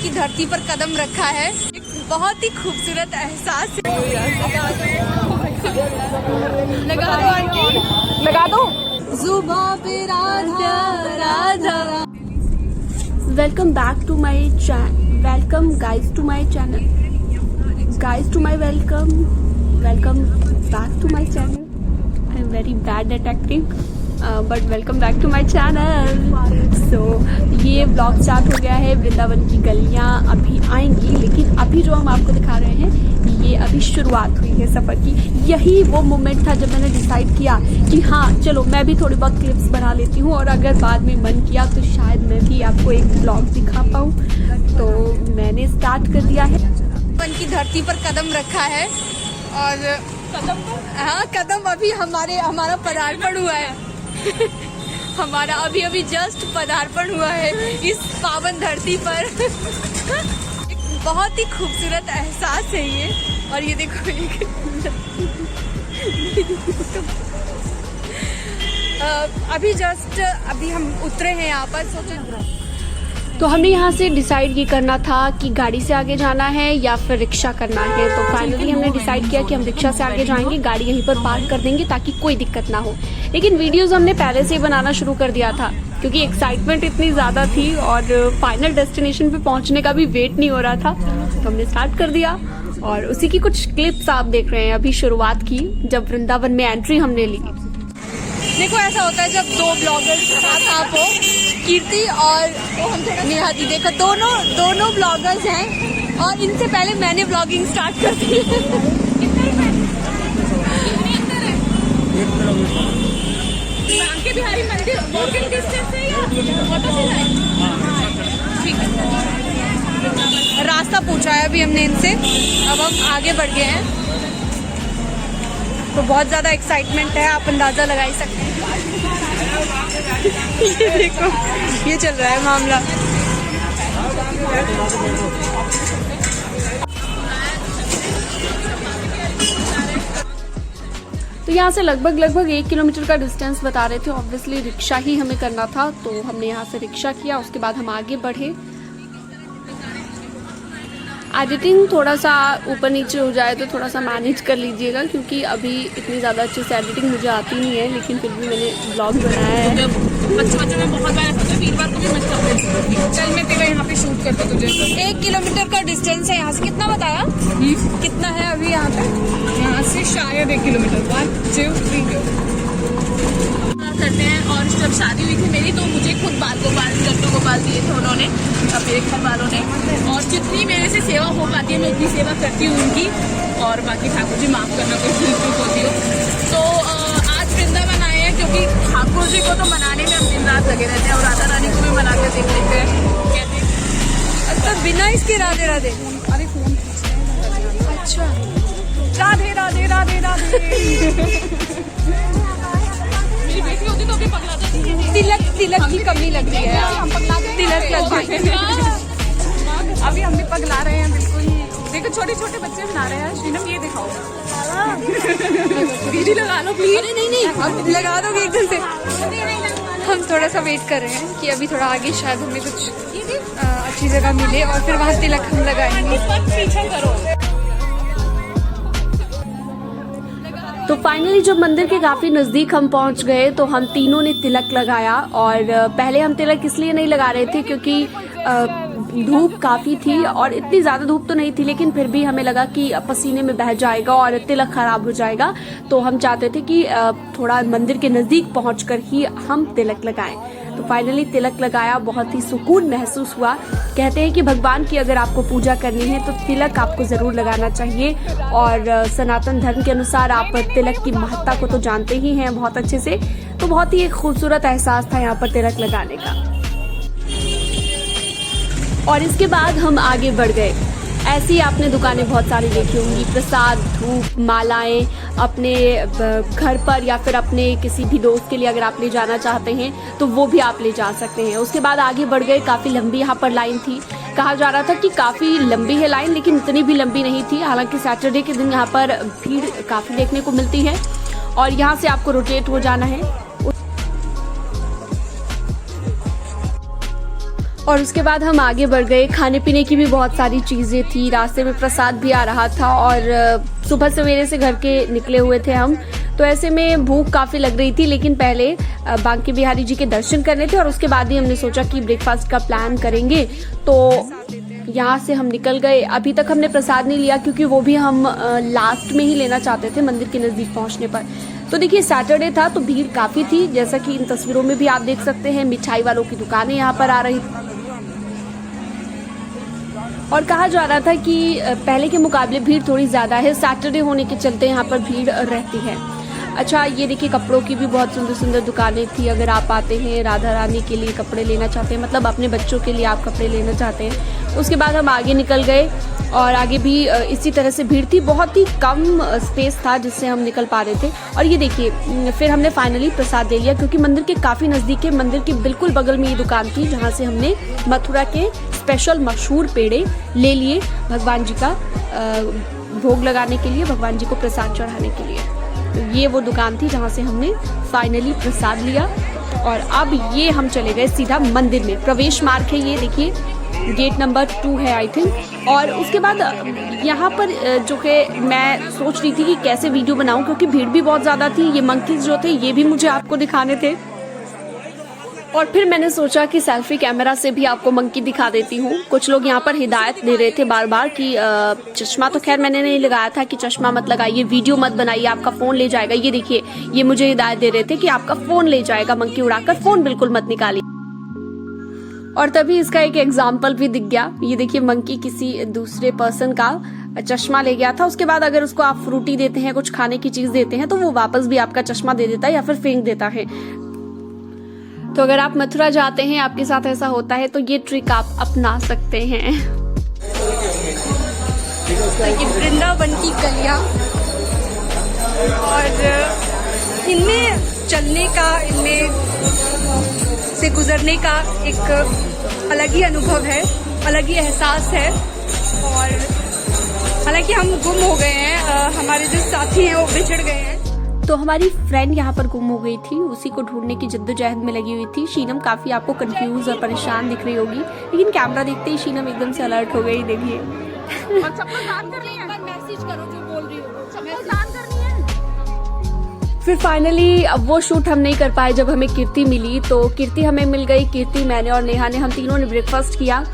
की धरती पर कदम रखा है। एक बहुत ही खूबसूरत एहसास है। लगा दो आंटी, लगा दो। जुबां पे Radha Radha. Welcome back to my channel. Welcome guys to my channel. Guys to my welcome. Welcome back to my channel. I am very bad at acting. But welcome back to my channel. So ये vlog start हो गया है। वृंदावन की गलियाँ अभी आएंगी, लेकिन अभी जो हम आपको दिखा रहे हैं ये अभी शुरुआत हुई है सफ़र की। यही वो मोमेंट था जब मैंने डिसाइड किया कि हाँ चलो मैं भी थोड़ी बहुत क्लिप्स बना लेती हूँ, और अगर बाद में मन किया तो शायद मैं भी आपको एक व्लॉग दिखा पाऊँ। तो मैंने स्टार्ट कर दिया है। वृंदावन की धरती पर कदम रखा है और कदम, हाँ कदम अभी हमारा पदार्पण हुआ है। हमारा अभी अभी जस्ट पदार्पण हुआ है इस पावन धरती पर। एक बहुत ही खूबसूरत एहसास है ये। और ये देखो अभी हम उतरे हैं यहाँ पर। सोचो तो हमने यहाँ से डिसाइड ये करना था कि गाड़ी से आगे जाना है या फिर रिक्शा करना है। तो फाइनली हमने डिसाइड किया कि हम रिक्शा से आगे जाएंगे, गाड़ी यहीं पर पार्क कर देंगे ताकि कोई दिक्कत ना हो। लेकिन वीडियोस हमने पहले से ही बनाना शुरू कर दिया था क्योंकि एक्साइटमेंट इतनी ज़्यादा थी और फाइनल डेस्टिनेशन पे पहुँचने का भी वेट नहीं हो रहा था। तो हमने स्टार्ट कर दिया और उसी की कुछ क्लिप्स आप देख रहे हैं। अभी शुरुआत की जब वृंदावन में एंट्री हमने ली। देखो ऐसा होता है जब दो ब्लॉगर्स के साथ आप हो, कीर्ति और नेहा दी। देखो दोनों ब्लॉगर्स हैं और इनसे पहले मैंने ब्लॉगिंग स्टार्ट कर दी। बिहारी मंदिर वॉकिंग डिस्टेंस है या ऑटो से जाए? ठीक है। रास्ता पूछा है अभी हमने इनसे, अब हम आगे बढ़ गए हैं। तो बहुत ज़्यादा एक्साइटमेंट है, आप अंदाज़ा लगा ही सकते हैं। ये देखो ये चल रहा है मामला। तो यहाँ से लगभग 1 किलोमीटर का डिस्टेंस बता रहे थे। ऑब्वियसली रिक्शा ही हमें करना था, तो हमने यहाँ से रिक्शा किया। उसके बाद हम आगे बढ़े। एडिटिंग थोड़ा सा ऊपर नीचे हो जाए तो थोड़ा सा मैनेज कर लीजिएगा क्योंकि अभी इतनी ज़्यादा अच्छे से एडिटिंग मुझे आती नहीं है, लेकिन फिर भी मैंने ब्लॉग बनाया है। बच्चों में बहुत बार ऐसा वीरवार को भी मजा चल मैं तेरा यहाँ पे शूट करता तुझे। 1 किलोमीटर का डिस्टेंस है यहाँ से। कितना बताया? कितना है अभी यहाँ पे? यहाँ से शायद 1 किलोमीटर। 1 2 3 करते हैं। और जब शादी हुई थी मेरी तो मुझे खुद लड्डू गोपाल दिए थे उन्होंने, मेरे घर वालों ने। और जितनी मेरे से सेवा हो पाती है मैं उतनी सेवा करती हूँ उनकी। और बाकी ठाकुर जी माफ़ करना कोई भूल चूक होती हो। तो आज वृंदावन आए हैं क्योंकि ठाकुर जी को तो मनाने में हम दिन रात लगे रहते हैं और राधा रानी को भी मना कर देख लेते हैं। कहते हैं तो बिना इसके राधे राधे। अरे फोन अच्छा राधे राधे राधे राधे। होती तो अभी पगला तिलक की कमी लग रही है। तिलक लग गई। अभी हम भी पगला रहे हैं बिल्कुल ही। देखो छोटे छोटे बच्चे बना रहे हैं। शीनम ये दिखाओ। दीदी लगा लो प्लीज। अरे नहीं अब लगा दोगे एकदम से। हम थोड़ा सा वेट कर रहे हैं कि अभी थोड़ा आगे शायद हमें कुछ अच्छी जगह मिले और फिर वहाँ तिलक हम लगाएंगे। पीछे करो। तो फाइनली जब मंदिर के काफ़ी नज़दीक हम पहुंच गए तो हम तीनों ने तिलक लगाया। और पहले हम तिलक इसलिए नहीं लगा रहे थे क्योंकि धूप काफ़ी थी और इतनी ज़्यादा धूप तो नहीं थी, लेकिन फिर भी हमें लगा कि पसीने में बह जाएगा और तिलक ख़राब हो जाएगा। तो हम चाहते थे कि थोड़ा मंदिर के नज़दीक पहुंचकर ही हम तिलक लगाएं। तो फाइनली तिलक लगाया, बहुत ही सुकून महसूस हुआ। कहते हैं कि भगवान की अगर आपको पूजा करनी है तो तिलक आपको ज़रूर लगाना चाहिए। और सनातन धर्म के अनुसार आप तिलक की महत्ता को तो जानते ही हैं बहुत अच्छे से। तो बहुत ही एक खूबसूरत एहसास था यहाँ पर तिलक लगाने का। और इसके बाद हम आगे बढ़ गए। ऐसी आपने दुकानें बहुत सारी देखी होंगी, प्रसाद, धूप, मालाएं अपने घर पर या फिर अपने किसी भी दोस्त के लिए अगर आप ले जाना चाहते हैं तो वो भी आप ले जा सकते हैं। उसके बाद आगे बढ़ गए। काफ़ी लंबी यहाँ पर लाइन थी। कहा जा रहा था कि काफ़ी लंबी है लाइन, लेकिन इतनी भी लंबी नहीं थी। हालांकि सैटरडे के दिन यहाँ पर भीड़ काफ़ी देखने को मिलती है और यहाँ से आपको रोटेट हो जाना है। और उसके बाद हम आगे बढ़ गए। खाने पीने की भी बहुत सारी चीज़ें थी, रास्ते में प्रसाद भी आ रहा था और सुबह सवेरे से घर के निकले हुए थे हम, तो ऐसे में भूख काफ़ी लग रही थी। लेकिन पहले बांके बिहारी जी के दर्शन करने थे और उसके बाद ही हमने सोचा कि ब्रेकफास्ट का प्लान करेंगे, तो यहाँ से हम निकल गए। अभी तक हमने प्रसाद नहीं लिया क्योंकि वो भी हम लास्ट में ही लेना चाहते थे मंदिर के नज़दीक पहुँचने पर। तो देखिए सैटरडे था तो भीड़ काफ़ी थी, जैसा कि इन तस्वीरों में भी आप देख सकते हैं। मिठाई वालों की दुकानें यहाँ पर आ रही थी और कहा जा रहा था कि पहले के मुकाबले भीड़ थोड़ी ज़्यादा है, सैटरडे होने के चलते यहाँ पर भीड़ रहती है। अच्छा, ये देखिए कपड़ों की भी बहुत सुंदर सुंदर दुकानें थी। अगर आप आते हैं राधा रानी के लिए कपड़े लेना चाहते हैं, मतलब अपने बच्चों के लिए आप कपड़े लेना चाहते हैं। उसके बाद हम आगे निकल गए और आगे भी इसी तरह से भीड़ थी, बहुत ही कम स्पेस था जिससे हम निकल पा रहे थे। और ये देखिए फिर हमने फाइनली प्रसाद ले लिया क्योंकि मंदिर के काफ़ी नज़दीक है। मंदिर के बिल्कुल बगल में ये दुकान थी जहाँ से हमने मथुरा के स्पेशल मशहूर पेड़े ले लिए भगवान जी का भोग लगाने के लिए, भगवान जी को प्रसाद चढ़ाने के लिए। तो ये वो दुकान थी जहाँ से हमने फाइनली प्रसाद लिया और अब ये हम चले गए सीधा मंदिर में। प्रवेश मार्ग है ये देखिए, गेट नंबर 2 है आई थिंक। और उसके बाद यहाँ पर जो है मैं सोच रही थी कि कैसे वीडियो बनाऊं क्योंकि भीड़ भी बहुत ज़्यादा थी। ये मंकीज जो थे ये भी मुझे आपको दिखाने थे और फिर मैंने सोचा कि सेल्फी कैमरा से भी आपको मंकी दिखा देती हूँ। कुछ लोग यहाँ पर हिदायत दे रहे थे बार बार कि चश्मा तो खैर मैंने नहीं लगाया था कि चश्मा मत लगाइए, वीडियो मत बनाइए, आपका फ़ोन ले जाएगा। ये देखिए ये मुझे हिदायत दे रहे थे कि आपका फ़ोन ले जाएगा मंकी उड़ाकर, फ़ोन बिल्कुल मत निकालिए। और तभी इसका एक एग्जाम्पल भी दिख गया। ये देखिए मंकी किसी दूसरे पर्सन का चश्मा ले गया था। उसके बाद अगर उसको आप फ्रूटी देते हैं, कुछ खाने की चीज़ देते हैं तो वो वापस भी आपका चश्मा दे देता है या फिर फेंक देता है। तो अगर आप मथुरा जाते हैं आपके साथ ऐसा होता है तो ये ट्रिक आप अपना सकते हैं। तो ये वृंदावन की गलियां और इनमें चलने का, इनमें से गुजरने का एक अलग ही अनुभव है, अलग ही एहसास है। और हालांकि हम गुम हो गए हैं, हमारे जो साथी हैं वो बिछड़ गए हैं। तो हमारी फ्रेंड यहाँ पर गुम हो गई थी, उसी को ढूंढने की जद्दोजहद में लगी हुई थी। शीनम काफी आपको कंफ्यूज और परेशान दिख रही होगी, लेकिन कैमरा देखते ही शीनम एकदम से अलर्ट हो गई। देखिए मैसेज करो जो बोल रही हो, करनी है। फिर फाइनली अब वो शूट हम नहीं कर पाए जब हमें कीर्ति मिली, तो कीर्ति हमें मिल गई। कीर्ति, मैंने और नेहा ने, हम तीनों ने ब्रेकफास्ट किया।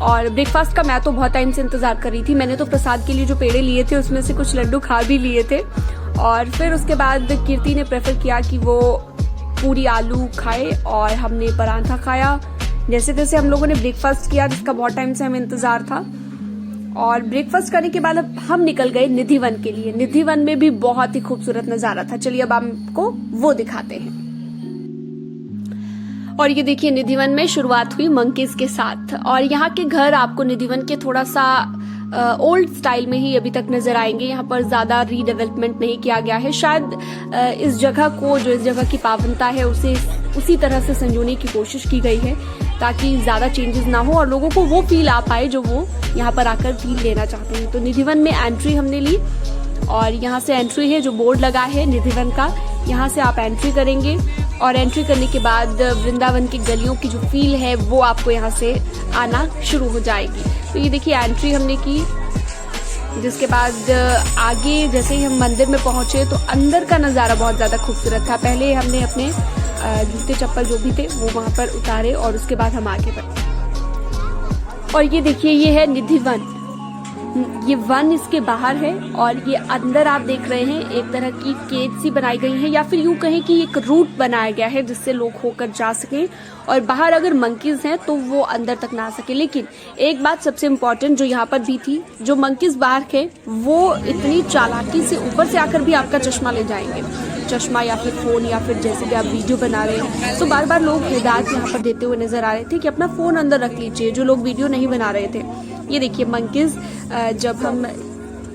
और ब्रेकफास्ट का मैं तो बहुत टाइम से इंतजार कर रही थी। मैंने तो प्रसाद के लिए जो पेड़े लिए थे उसमें से कुछ लड्डू खा भी लिए थे। और फिर उसके बाद कीर्ति ने प्रेफर किया कि वो पूरी आलू खाए और हमने पराठा खाया। जैसे तैसे हम लोगों ने ब्रेकफास्ट किया जिसका बहुत टाइम से हमें इंतजार था। और ब्रेकफास्ट करने के बाद अब हम निकल गए निधिवन के लिए। निधिवन में भी बहुत ही खूबसूरत नजारा था, चलिए अब आपको वो दिखाते हैं। और ये देखिए निधिवन में शुरुआत हुई मंकीज के साथ। और यहाँ के घर आपको निधिवन के थोड़ा सा ओल्ड स्टाइल में ही अभी तक नजर आएंगे। यहाँ पर ज्यादा रीडेवलपमेंट नहीं किया गया है। शायद इस जगह को, जो इस जगह की पावनता है, उसे उसी तरह से संजोने की कोशिश की गई है ताकि ज्यादा चेंजेस ना हो और लोगों को वो फील आ पाए जो वो यहाँ पर आकर फील लेना चाहते हैं। तो निधिवन में एंट्री हमने ली और यहाँ से एंट्री है, जो बोर्ड लगा है निधिवन का, यहाँ से आप एंट्री करेंगे। और एंट्री करने के बाद वृंदावन की गलियों की जो फील है वो आपको यहाँ से आना शुरू हो जाएगी। तो ये देखिए एंट्री हमने की, जिसके बाद आगे जैसे ही हम मंदिर में पहुंचे तो अंदर का नज़ारा बहुत ज़्यादा खूबसूरत था। पहले हमने अपने जूते चप्पल जो भी थे वो वहाँ पर उतारे और उसके बाद हम आगे बढ़े। और ये देखिए ये है निधिवन, ये वन इसके बाहर है और ये अंदर आप देख रहे हैं एक तरह की केज सी बनाई गई है, या फिर यूं कहें कि एक रूट बनाया गया है जिससे लोग होकर जा सकें और बाहर अगर मंकीज हैं तो वो अंदर तक ना आ सके। लेकिन एक बात सबसे इम्पोर्टेंट जो यहाँ पर भी थी, जो मंकीज बाहर थे वो इतनी चालाकी से ऊपर से आकर भी आपका चश्मा ले जाएंगे, चश्मा या फिर फोन या फिर जैसे भी आप वीडियो बना रहे हैं। तो बार बार लोग हिदायत यहाँ पर देते हुए नजर आ रहे थे कि अपना फोन अंदर रख लीजिए, जो लोग वीडियो नहीं बना रहे थे। ये देखिए मंकीज जब हम,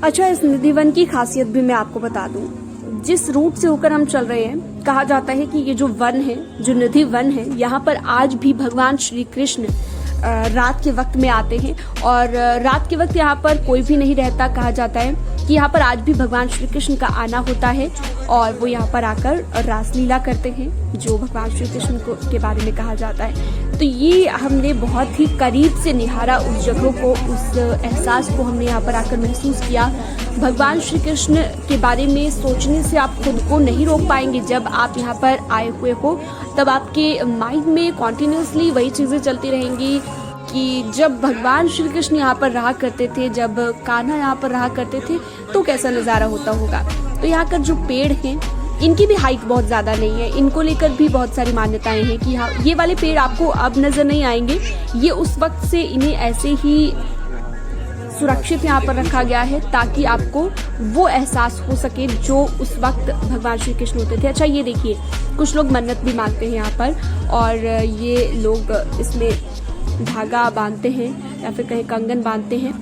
अच्छा इस निधिवन की खासियत भी मैं आपको बता दूं, जिस रूट से होकर हम चल रहे हैं कहा जाता है कि ये जो वन है, जो निधि वन है, यहाँ पर आज भी भगवान श्री कृष्ण रात के वक्त में आते हैं और रात के वक्त यहाँ पर कोई भी नहीं रहता। कहा जाता है कि यहाँ पर आज भी भगवान श्री कृष्ण का आना होता है और वो यहाँ पर आकर रासलीला करते हैं, जो भगवान श्री कृष्ण के बारे में कहा जाता है। तो ये हमने बहुत ही करीब से निहारा उस जगह को, उस एहसास को हमने यहाँ पर आकर महसूस किया। भगवान श्री कृष्ण के बारे में सोचने से आप खुद को नहीं रोक पाएंगे। जब आप यहाँ पर आए हुए हो तब आपके माइंड में कॉन्टिन्यूसली वही चीज़ें चलती रहेंगी कि जब भगवान श्री कृष्ण यहाँ पर रहा करते थे, जब कान्हा यहाँ पर रहा करते थे तो कैसा नज़ारा होता होगा। तो यहाँ कर जो पेड़ हैं इनकी भी हाइट बहुत ज़्यादा नहीं है, इनको लेकर भी बहुत सारी मान्यताएं हैं कि हाँ ये वाले पेड़ आपको अब नज़र नहीं आएंगे, ये उस वक्त से इन्हें ऐसे ही सुरक्षित यहाँ पर रखा गया है ताकि आपको वो एहसास हो सके जो उस वक्त भगवान श्री कृष्ण होते थे। अच्छा ये देखिए, कुछ लोग मन्नत भी मांगते हैं यहाँ पर और ये लोग इसमें धागा बांधते हैं या फिर कहीं कंगन बांधते हैं।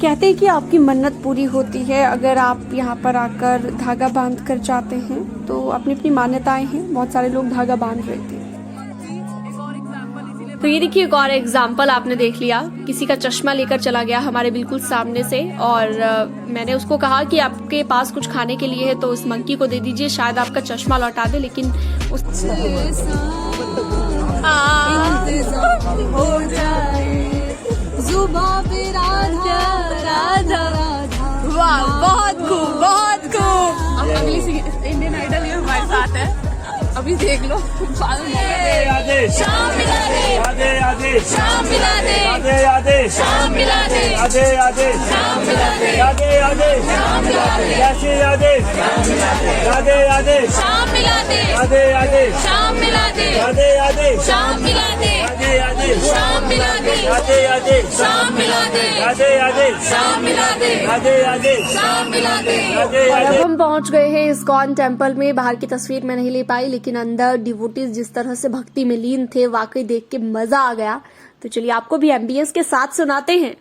कहते हैं कि आपकी मन्नत पूरी होती है अगर आप यहाँ पर आकर धागा बांध कर जाते हैं। तो अपनी अपनी मान्यताएं हैं, बहुत सारे लोग धागा बांध रहे थे। तो ये देखिए एक और एग्जाम्पल आपने देख लिया, किसी का चश्मा लेकर चला गया हमारे बिल्कुल सामने से और मैंने उसको कहा कि आपके पास कुछ खाने के लिए है तो उस मंकी को दे दीजिए, शायद आपका चश्मा लौटा दे, लेकिन उस हो जाए जुबां पे राधा राधा राधा। वाह, बहुत खूब, बहुत खूब। अब अगली इंडियन आइडल ये हमारे साथ है, अभी देख लो। शाम मिला दे, राधे राधे, शाम मिला दे, राधे राधे, शाम मिला दे, राधे राधे, शाम मिला दे, राधे राधे, शाम मिला दे, कैसे राधे, राधे राधे, शाम मिला दे, राधे राधे, शाम मिला दे, राधे राधे, शाम मिला दे, राधे राधे, शाम मिला दे, राधे राधे, शाम मिला दे, राधे राधे, शाम मिला दे, राधे राधे, शाम मिला दे। राधे और राधे। अब हम पहुंच गए हैं इस्कॉन टेम्पल में। बाहर की तस्वीर मैं नहीं ले पाई, लेकिन अंदर डिवोटीज जिस तरह से भक्ति में लीन थे वाकई देख के मजा आ गया। तो चलिए आपको भी एम्बियंस के साथ सुनाते हैं।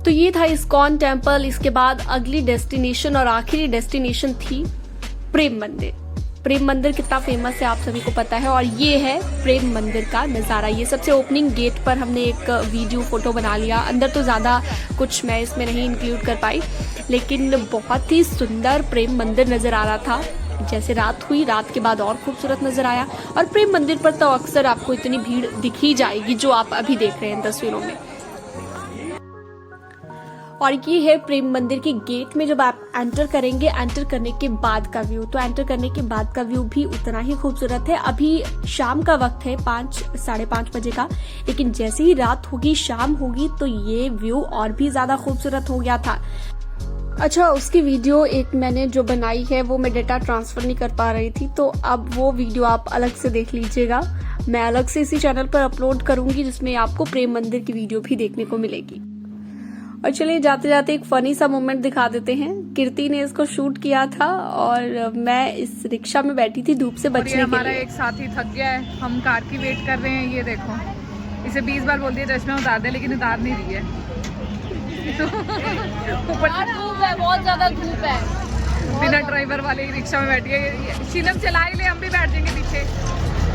तो ये था इस्कॉन टेम्पल। इसके बाद अगली डेस्टिनेशन और आखिरी डेस्टिनेशन थी प्रेम मंदिर। प्रेम मंदिर कितना फेमस है आप सभी को पता है और ये है प्रेम मंदिर का नज़ारा। ये सबसे ओपनिंग गेट पर हमने एक वीडियो फोटो बना लिया। अंदर तो ज़्यादा कुछ मैं इसमें नहीं इंक्लूड कर पाई, लेकिन बहुत ही सुंदर प्रेम मंदिर नज़र आ रहा था। जैसे रात हुई, रात के बाद और खूबसूरत नज़र आया। और प्रेम मंदिर पर तो अक्सर आपको इतनी भीड़ दिख ही जाएगी जो आप अभी देख रहे हैं तस्वीरों में। और ये है प्रेम मंदिर के गेट में जब आप एंटर करेंगे, एंटर करने के बाद का व्यू। तो एंटर करने के बाद का व्यू भी उतना ही खूबसूरत है। अभी शाम का वक्त है 5 साढ़े 5 बजे का, लेकिन जैसे ही रात होगी, शाम होगी, तो ये व्यू और भी ज्यादा खूबसूरत हो गया था। अच्छा, उसकी वीडियो एक मैंने जो बनाई है वो मैं डेटा ट्रांसफर नहीं कर पा रही थी, तो अब वो वीडियो आप अलग से देख लीजिएगा। मैं अलग से इसी चैनल पर अपलोड करूंगी जिसमें आपको प्रेम मंदिर की वीडियो भी देखने को मिलेगी। और चलिए जाते जाते एक फनी सा मोमेंट दिखा देते हैं। कीर्ति ने इसको शूट किया था और मैं इस रिक्शा में बैठी थी धूप से बचने के लिए। हमारा एक साथी थक गया है, हम कार की वेट कर रहे हैं। ये देखो, इसे 20 बार बोल दिया चश्मा उतार दे, लेकिन उतार नहीं रही है। ऊपर धूप है, बहुत ज्यादा धूप है। बिना ड्राइवर वाले रिक्शा में बैठी है। शीलम चला ही ले, हम भी बैठ जाएंगे पीछे।